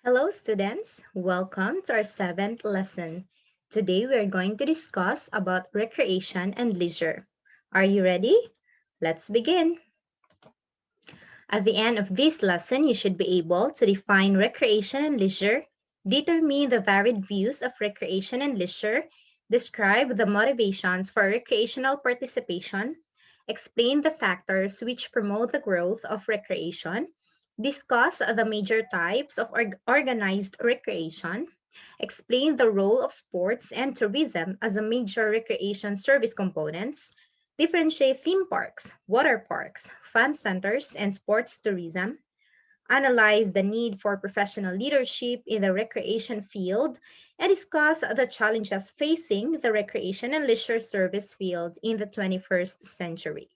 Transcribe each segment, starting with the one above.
Hello, students. Welcome to our seventh lesson. Today, we are going to discuss about recreation and leisure. Are you ready? Let's begin. At the end of this lesson, you should be able to define recreation and leisure, determine the varied views of recreation and leisure, describe the motivations for recreational participation, explain the factors which promote the growth of recreation, discuss the major types of organized recreation, explain the role of sports and tourism as a major recreation service components, differentiate theme parks, water parks, fun centers, and sports tourism, analyze the need for professional leadership in the recreation field, and discuss the challenges facing the recreation and leisure service field in the 21st century.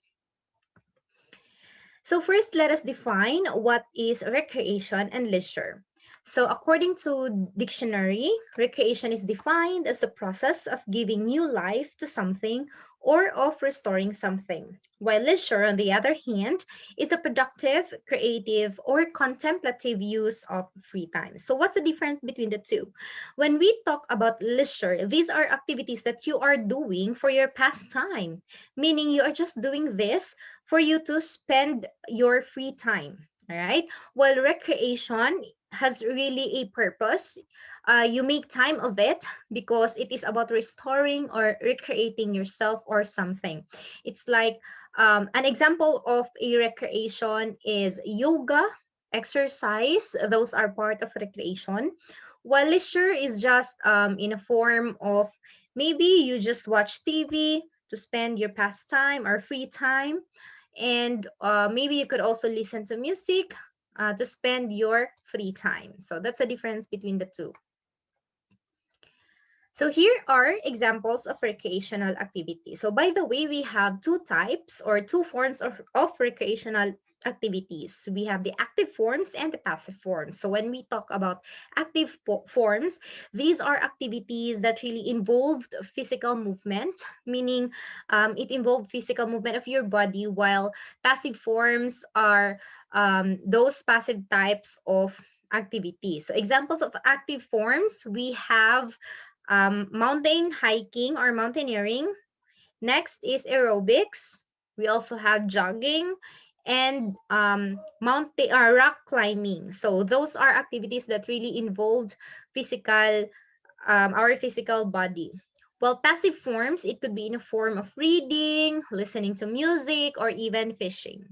So first, let us define what is recreation and leisure. So according to dictionary, recreation is defined as the process of giving new life to something or of restoring something. While leisure, on the other hand, is the productive, creative, or contemplative use of free time. So what's the difference between the two? When we talk about leisure, these are activities that you are doing for your pastime, meaning you are just doing this for you to spend your free time. All right. While recreation has really a purpose, you make time of it because it is about restoring or recreating yourself or something. It's like an example of a recreation is yoga, exercise. Those are part of recreation. While leisure is just in a form of maybe you just watch TV to spend your pastime or free time, and maybe you could also listen to music to spend your free time. So that's the difference between the two. So here are examples of recreational activities. So by the way, we have two types or two forms of recreational activities. We have the active forms and the passive forms. So when we talk about active forms, these are activities that really involved physical movement, meaning it involved physical movement of your body, while passive forms are those passive types of activities. So examples of active forms, we have mountain hiking or mountaineering. Next is aerobics. We also have jogging and mountain rock climbing. So those are activities that really involved physical, our physical body. Well, passive forms, it could be in a form of reading, listening to music, or even fishing.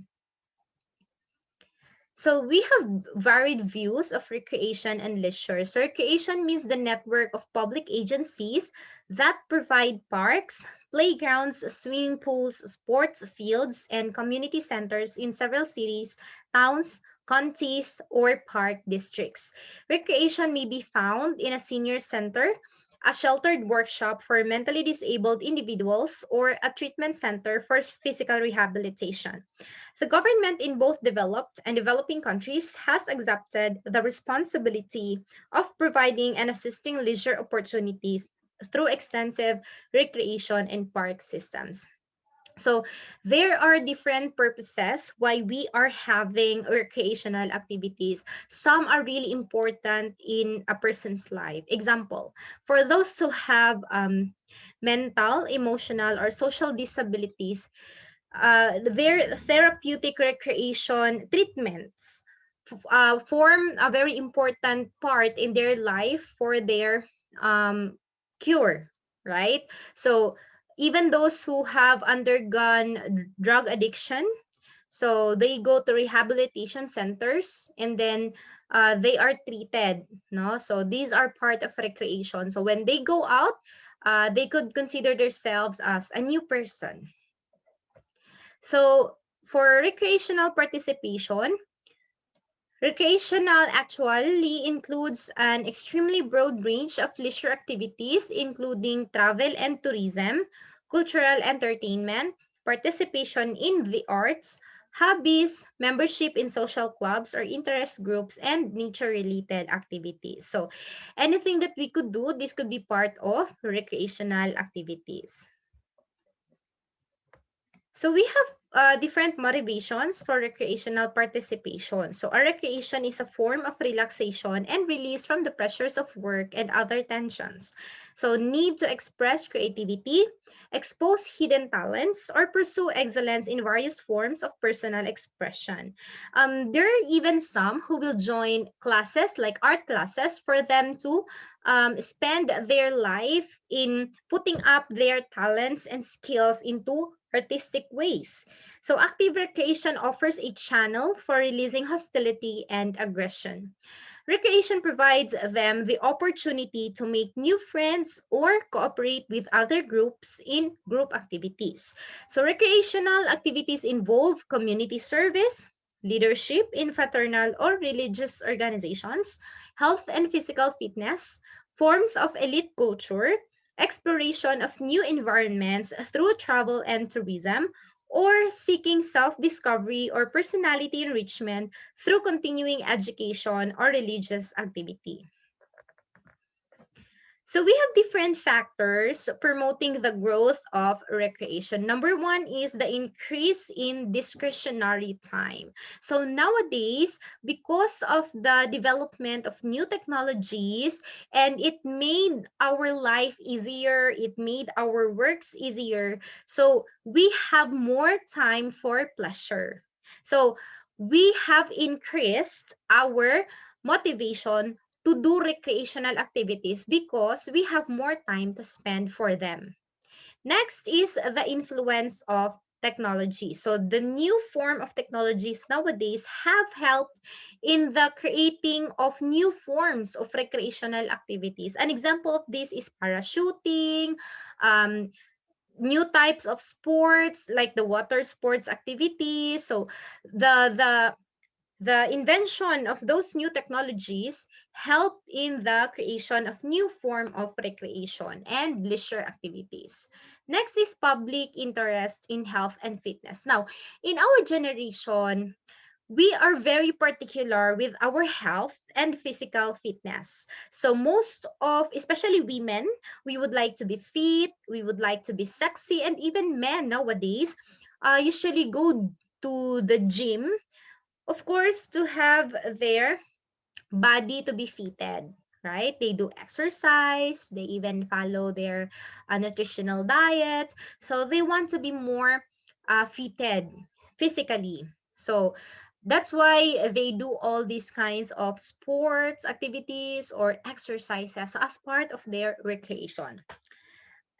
So we have varied views of recreation and leisure. So recreation means the network of public agencies that provide parks, playgrounds, swimming pools, sports fields, and community centers in several cities, towns, counties, or park districts. Recreation may be found in a senior center, a sheltered workshop for mentally disabled individuals, or a treatment center for physical rehabilitation. The government in both developed and developing countries has accepted the responsibility of providing and assisting leisure opportunities through extensive recreation and park systems. So there are different purposes why we are having recreational activities. Some are really important in a person's life. Example, for those who have mental, emotional, or social disabilities, their therapeutic recreation treatments form a very important part in their life for their um, cure, right? So even those who have undergone drug addiction, so they go to rehabilitation centers and then they are treated, no? So these are part of recreation. So when they go out, they could consider themselves as a new person. So for recreational participation, recreational actually includes an extremely broad range of leisure activities, including travel and tourism, cultural entertainment, participation in the arts, hobbies, membership in social clubs or interest groups, and nature-related activities. So anything that we could do, this could be part of recreational activities. So we have different motivations for recreational participation. So, a recreation is a form of relaxation and release from the pressures of work and other tensions. So, need to express creativity, expose hidden talents, or pursue excellence in various forms of personal expression. There are even some who will join classes like art classes for them to spend their life in putting up their talents and skills into artistic ways. So, active recreation offers a channel for releasing hostility and aggression. Recreation provides them the opportunity to make new friends or cooperate with other groups in group activities. So, recreational activities involve community service, leadership in fraternal or religious organizations, health and physical fitness, forms of elite culture, exploration of new environments through travel and tourism, or seeking self discovery or personality enrichment through continuing education or religious activity. So we have different factors promoting the growth of recreation. Number one is the increase in discretionary time. So nowadays, because of the development of new technologies, and it made our life easier, it made our works easier. So we have more time for pleasure. So we have increased our motivation to do recreational activities because we have more time to spend for them. Next is the influence of technology. So the new form of technologies nowadays have helped in the creating of new forms of recreational activities. An example of this is parachuting, um, new types of sports like the water sports activities. So the invention of those new technologies help in the creation of new form of recreation and leisure activities. Next is public interest in health and fitness. Now, in our generation, we are very particular with our health and physical fitness. So most of, especially women, we would like to be fit, we would like to be sexy, and even men nowadays usually go to the gym, of course, to have their body to be fitted, right? They do exercise, they even follow their nutritional diet. So they want to be more fitted physically. So that's why they do all these kinds of sports activities or exercises as part of their recreation.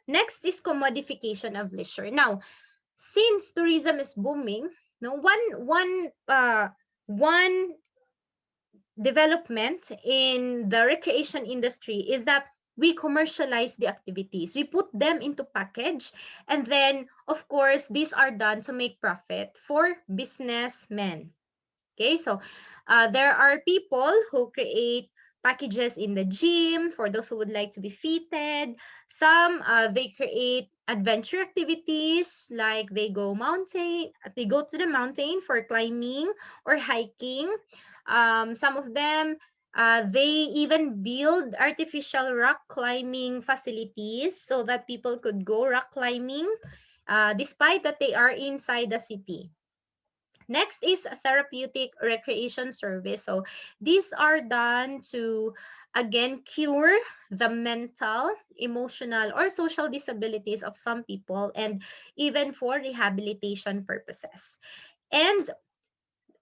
Next is commodification of leisure. Now, since tourism is booming, no one development in the recreation industry is that we commercialize the activities. We put them into package, and then of course these are done to make profit for businessmen. Okay, so there are people who create packages in the gym for those who would like to be fitted. Some they create adventure activities like they go to the mountain for climbing or hiking. Some of them they even build artificial rock climbing facilities so that people could go rock climbing despite that they are inside the city. Next is therapeutic recreation service. So these are done to again cure the mental, emotional, or social disabilities of some people and even for rehabilitation purposes. And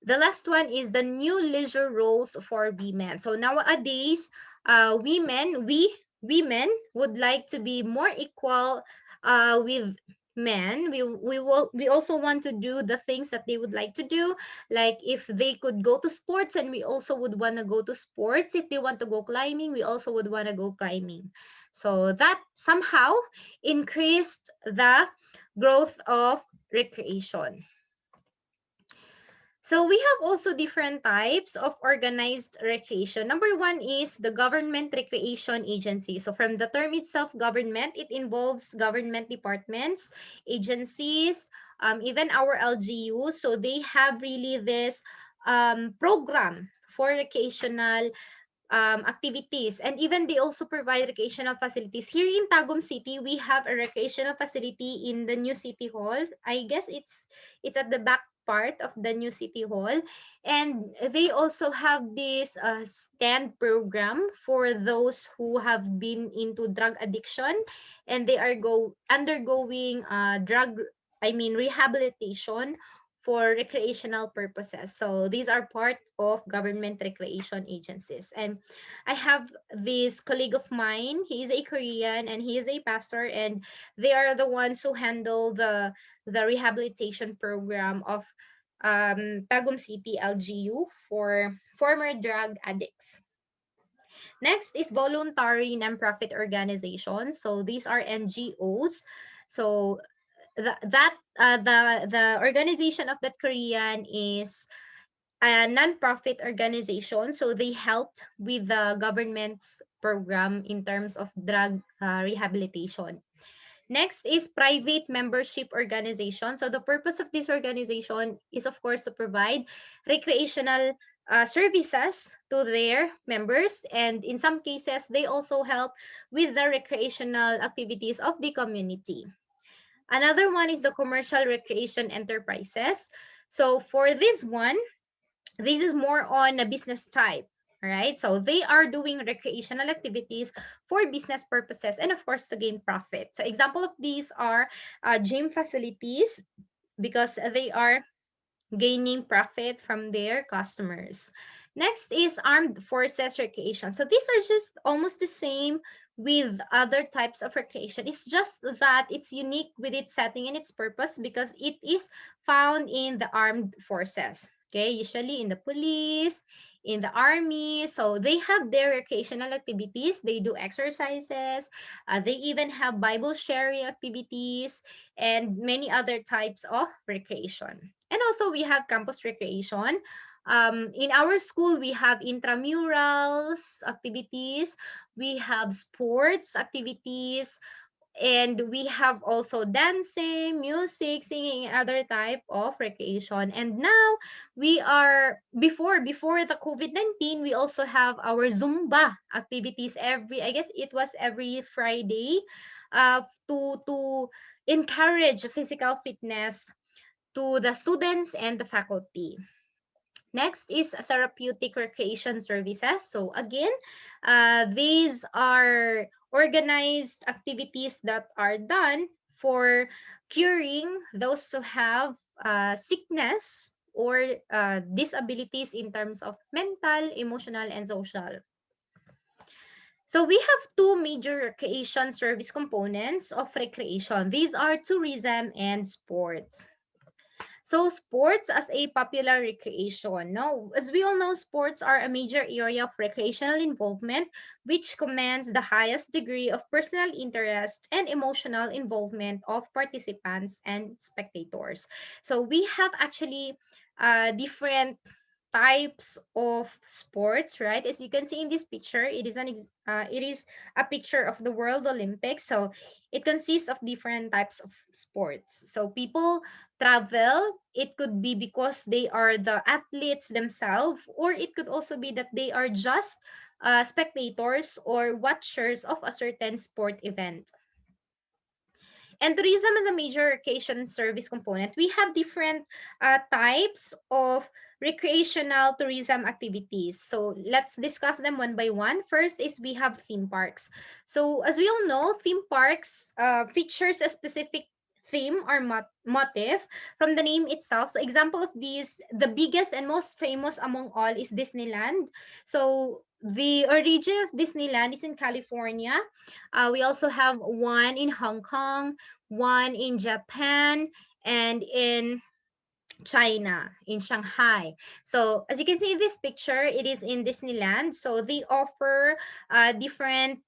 the last one is the new leisure roles for women. So nowadays, women would like to be more equal with men. We also want to do the things that they would like to do. Like if they could go to sports, and we also would want to go to sports. If they want to go climbing, we also would want to go climbing. So that somehow increased the growth of recreation. So we have also different types of organized recreation. Number one is the government recreation agency. So from the term itself, government, it involves government departments, agencies, even our LGU. So they have really this program for recreational activities, and even they also provide recreational facilities. Here in Tagum City, we have a recreational facility in the new city hall. I guess it's at the back part of the new city hall, and they also have this stand program for those who have been into drug addiction, and they are go undergoing drug, I mean, rehabilitation for recreational purposes. So these are part of government recreation agencies. And I have this colleague of mine. He is a Korean and he is a pastor, and they are the ones who handle the rehabilitation program of Tagum City LGU for former drug addicts. Next is voluntary nonprofit organizations. So these are NGOs. So the organization of that Korean is a non-profit organization. So they helped with the government's program in terms of drug rehabilitation. Next is private membership organization. So the purpose of this organization is, of course, to provide recreational services to their members, and in some cases, they also help with the recreational activities of the community. Another one is the commercial recreation enterprises. So for this one, this is more on a business type. All right. So they are doing recreational activities for business purposes and, of course, to gain profit. So example of these are gym facilities, because they are gaining profit from their customers. Next is armed forces recreation. So these are just almost the same with other types of recreation. It's just that it's unique with its setting and its purpose because it is found in the armed forces. Okay, usually in the police, in the army. So they have their recreational activities. They do exercises. They even have Bible sharing activities and many other types of recreation. And also we have campus recreation. In our school, we have intramurals activities, we have sports activities, and we have also dancing, music, singing, and other type of recreation. And now we are before the COVID-19, we also have our Zumba activities every, I guess it was every Friday, to encourage physical fitness to the students and the faculty. Next is therapeutic recreation services. So again, these are organized activities that are done for curing those who have sickness or disabilities in terms of mental, emotional, and social. So we have two major recreation service components of recreation. These are tourism and sports. So sports as a popular recreation. No, as we all know, sports are a major area of recreational involvement, which commands the highest degree of personal interest and emotional involvement of participants and spectators. So we have actually different types of sports, right? As you can see in this picture, it is a picture of the World Olympics. So it consists of different types of sports. So people travel. It could be because they are the athletes themselves, or it could also be that they are just spectators or watchers of a certain sport event. And tourism is a major recreation service component. We have different types of recreational tourism activities. So let's discuss them one by one. First is we have theme parks. So as we all know, theme parks features a specific theme or motive from the name itself. So example of these, the biggest and most famous among all is Disneyland. So the origin of Disneyland is in California. We also have one in Hong Kong, one in Japan, and in China, in Shanghai. So as you can see in this picture, it is in Disneyland. So they offer different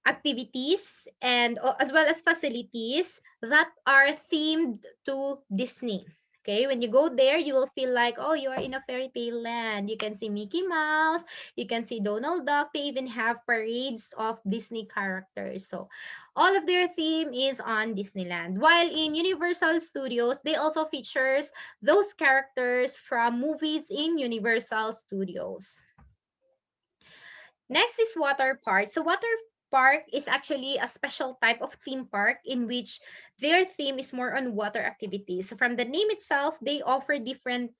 activities and as well as facilities that are themed to Disney. Okay, when you go there, you will feel like, oh, you are in a fairy tale land. You can see Mickey Mouse, you can see Donald Duck. They even have parades of Disney characters. So all of their theme is on Disneyland. While in Universal Studios, they also features those characters from movies in Universal Studios. Next is water park. So water park is actually a special type of theme park in which their theme is more on water activities. So from the name itself, they offer different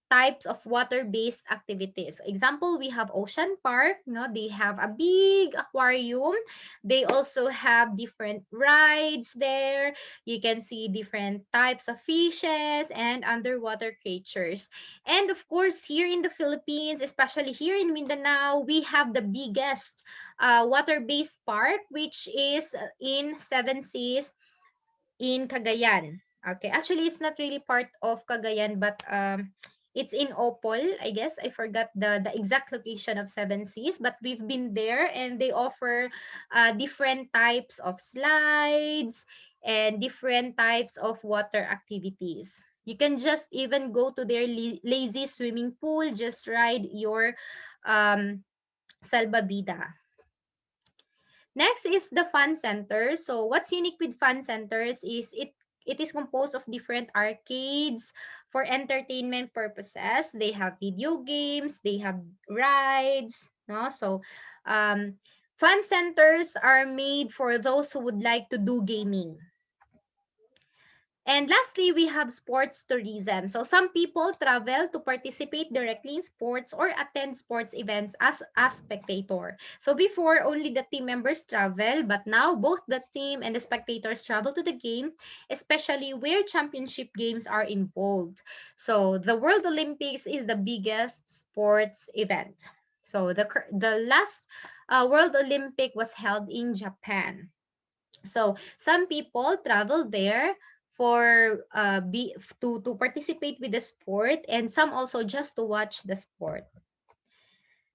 types of water-based activities. Example, we have Ocean Park, they have a big aquarium. They also have different rides there. You can see different types of fishes and underwater creatures. And of course, here in the Philippines, especially here in Mindanao, we have the biggest water-based park, which is in Seven Seas in Cagayan. Okay, actually, it's not really part of Cagayan, but it's in Opol, I guess. I forgot the exact location of Seven Seas, but we've been there and they offer different types of slides and different types of water activities. You can just even go to their lazy swimming pool, just ride your um, salbabida. Next is the fun center. So what's unique with fun centers is it is composed of different arcades for entertainment purposes. They have video games, they have rides, no? So fun centers are made for those who would like to do gaming. And lastly, we have sports tourism. So some people travel to participate directly in sports or attend sports events as a spectator. So before, only the team members travel, but now both the team and the spectators travel to the game, especially where championship games are involved. So the World Olympics is the biggest sports event. So the last World Olympic was held in Japan. So some people travel there for to participate with the sport, and some also just to watch the sport.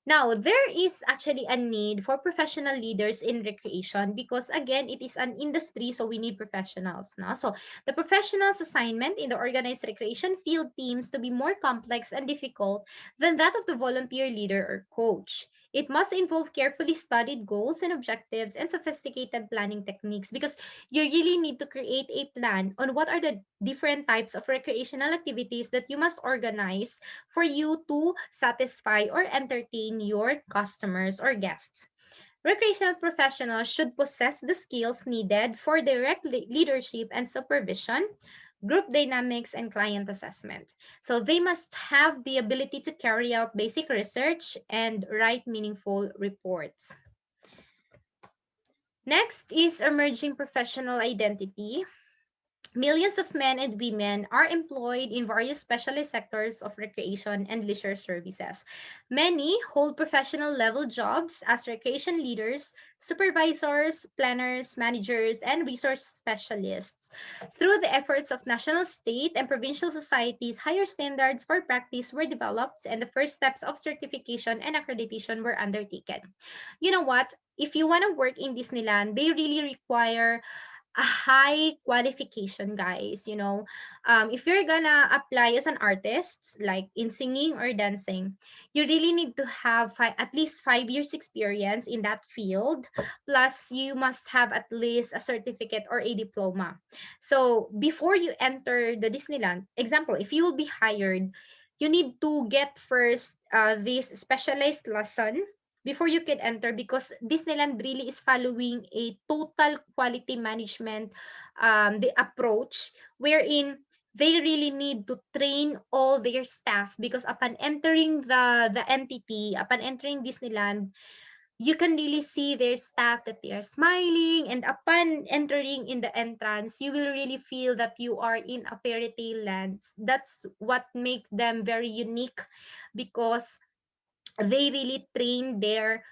Now, there is actually a need for professional leaders in recreation because again, it is an industry, so we need professionals. No? So the professional's assignment in the organized recreation field teams to be more complex and difficult than that of the volunteer leader or coach. It must involve carefully studied goals and objectives and sophisticated planning techniques because you really need to create a plan on what are the different types of recreational activities that you must organize for you to satisfy or entertain your customers or guests. Recreational professionals should possess the skills needed for direct leadership and supervision, group dynamics, and client assessment. So they must have the ability to carry out basic research and write meaningful reports. Next is emerging professional identity. Millions of men and women are employed in various specialist sectors of recreation and leisure services. Many hold professional level jobs as recreation leaders, supervisors, planners, managers, and resource specialists. Through the efforts of national, state, and provincial societies, higher standards for practice were developed and the first steps of certification and accreditation were undertaken. You know what? If you want to work in Disneyland, they really require a high qualification, guys. If you're gonna apply as an artist, like in singing or dancing, you really need to have at least 5 years experience in that field, plus you must have at least a certificate or a diploma. So before you enter the Disneyland, example, if you will be hired, you need to get first this specialized lesson before you can enter because Disneyland really is following a total quality management the approach wherein they really need to train all their staff because upon entering the entity, upon entering Disneyland, you can really see their staff that they are smiling, and upon entering in the entrance you will really feel that you are in a fairy tale land. That's what makes them very unique because they really train their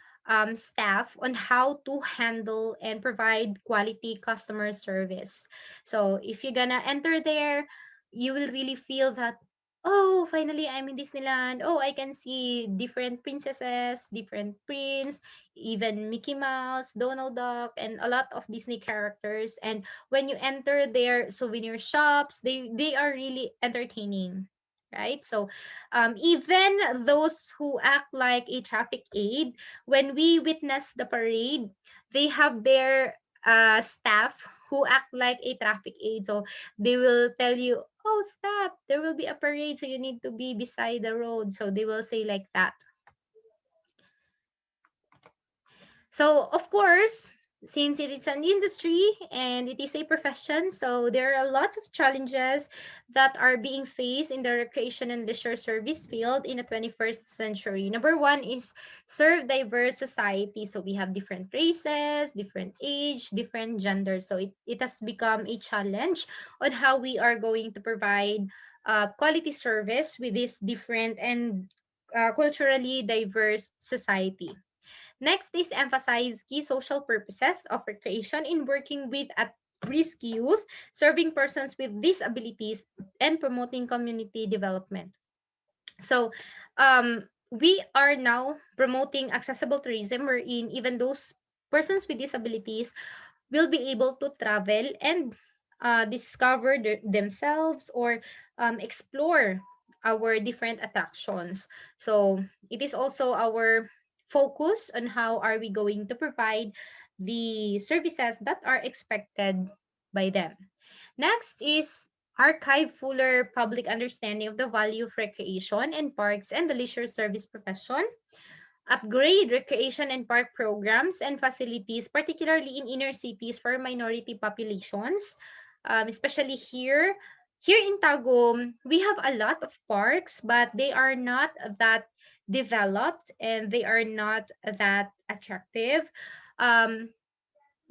staff on how to handle and provide quality customer service. So if you're gonna enter there, you will really feel that, oh, finally I'm in Disneyland. Oh, I can see different princesses, different prince, even Mickey Mouse, Donald Duck, and a lot of Disney characters. And when you enter their souvenir shops, they are really entertaining, right? So even those who act like a traffic aid, when we witness the parade, they have their staff who act like a traffic aid. So they will tell you, oh, stop, there will be a parade, so you need to be beside the road. So they will say like that. So, of course, since it is an industry and it is a profession, so there are lots of challenges that are being faced in the recreation and leisure service field in the 21st century. Number one is serve diverse society. So we have different races, different age, different genders. So it has become a challenge on how we are going to provide quality service with this different and culturally diverse society. Next is emphasize key social purposes of recreation in working with at-risk youth, serving persons with disabilities, and promoting community development. So, we are now promoting accessible tourism wherein even those persons with disabilities will be able to travel and discover themselves or explore our different attractions. So it is also our focus on how are we going to provide the services that are expected by them. Next is archive fuller public understanding of the value of recreation and parks and the leisure service profession, upgrade recreation and park programs and facilities, particularly in inner cities for minority populations, especially here. Here in Tagum, we have a lot of parks, but they are not that developed and they are not that attractive. Um,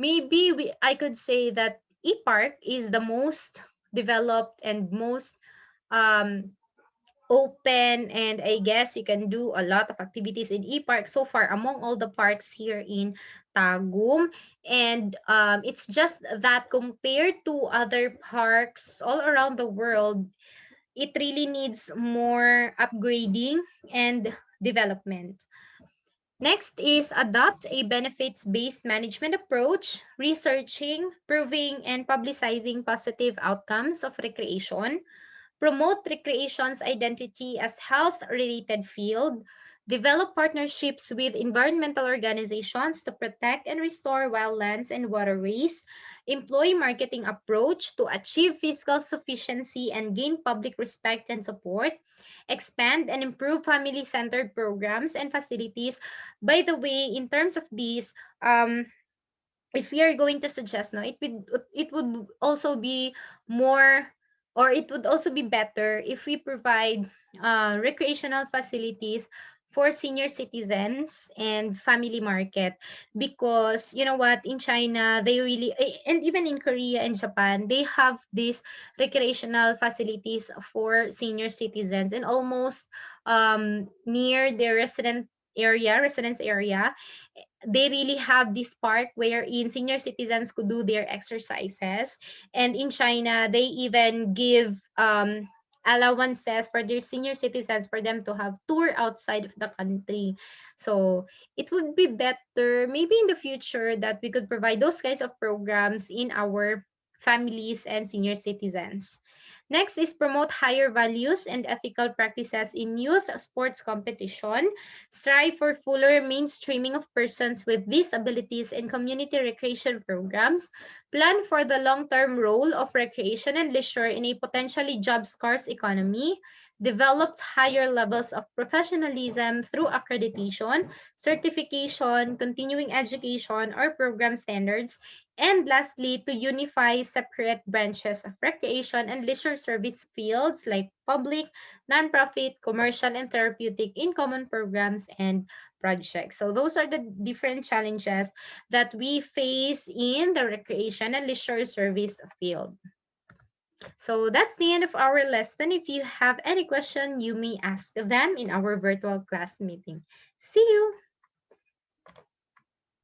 Maybe I could say that E-Park is the most developed and most um open, and I guess you can do a lot of activities in E-Park so far among all the parks here in Tagum. And it's just that compared to other parks all around the world, it really needs more upgrading and development. Next is adopt a benefits-based management approach, researching, proving, and publicizing positive outcomes of recreation, promote recreation's identity as health-related field, develop partnerships with environmental organizations to protect and restore wildlands and waterways, employ marketing approach to achieve fiscal sufficiency and gain public respect and support, expand and improve family-centered programs and facilities. By the way, in terms of these, if we are going to suggest, no, it would also be more, or it would also be better if we provide recreational facilities for senior citizens and family market, because you know what, in China they really and even in Korea and Japan, they have these recreational facilities for senior citizens and almost near their residence area. They really have this park wherein senior citizens could do their exercises. And in China, they even give allowances for their senior citizens for them to have tour outside of the country. So it would be better maybe in the future that we could provide those kinds of programs in our families and senior citizens. Next is promote higher values and ethical practices in youth sports competition, strive for fuller mainstreaming of persons with disabilities in community recreation programs, plan for the long-term role of recreation and leisure in a potentially job-scarce economy, developed higher levels of professionalism through accreditation, certification, continuing education, or program standards, and lastly, to unify separate branches of recreation and leisure service fields like public, nonprofit, commercial, and therapeutic in common programs and projects. So those are the different challenges that we face in the recreation and leisure service field. So that's the end of our lesson. If you have any question, you may ask them in our virtual class meeting. See you!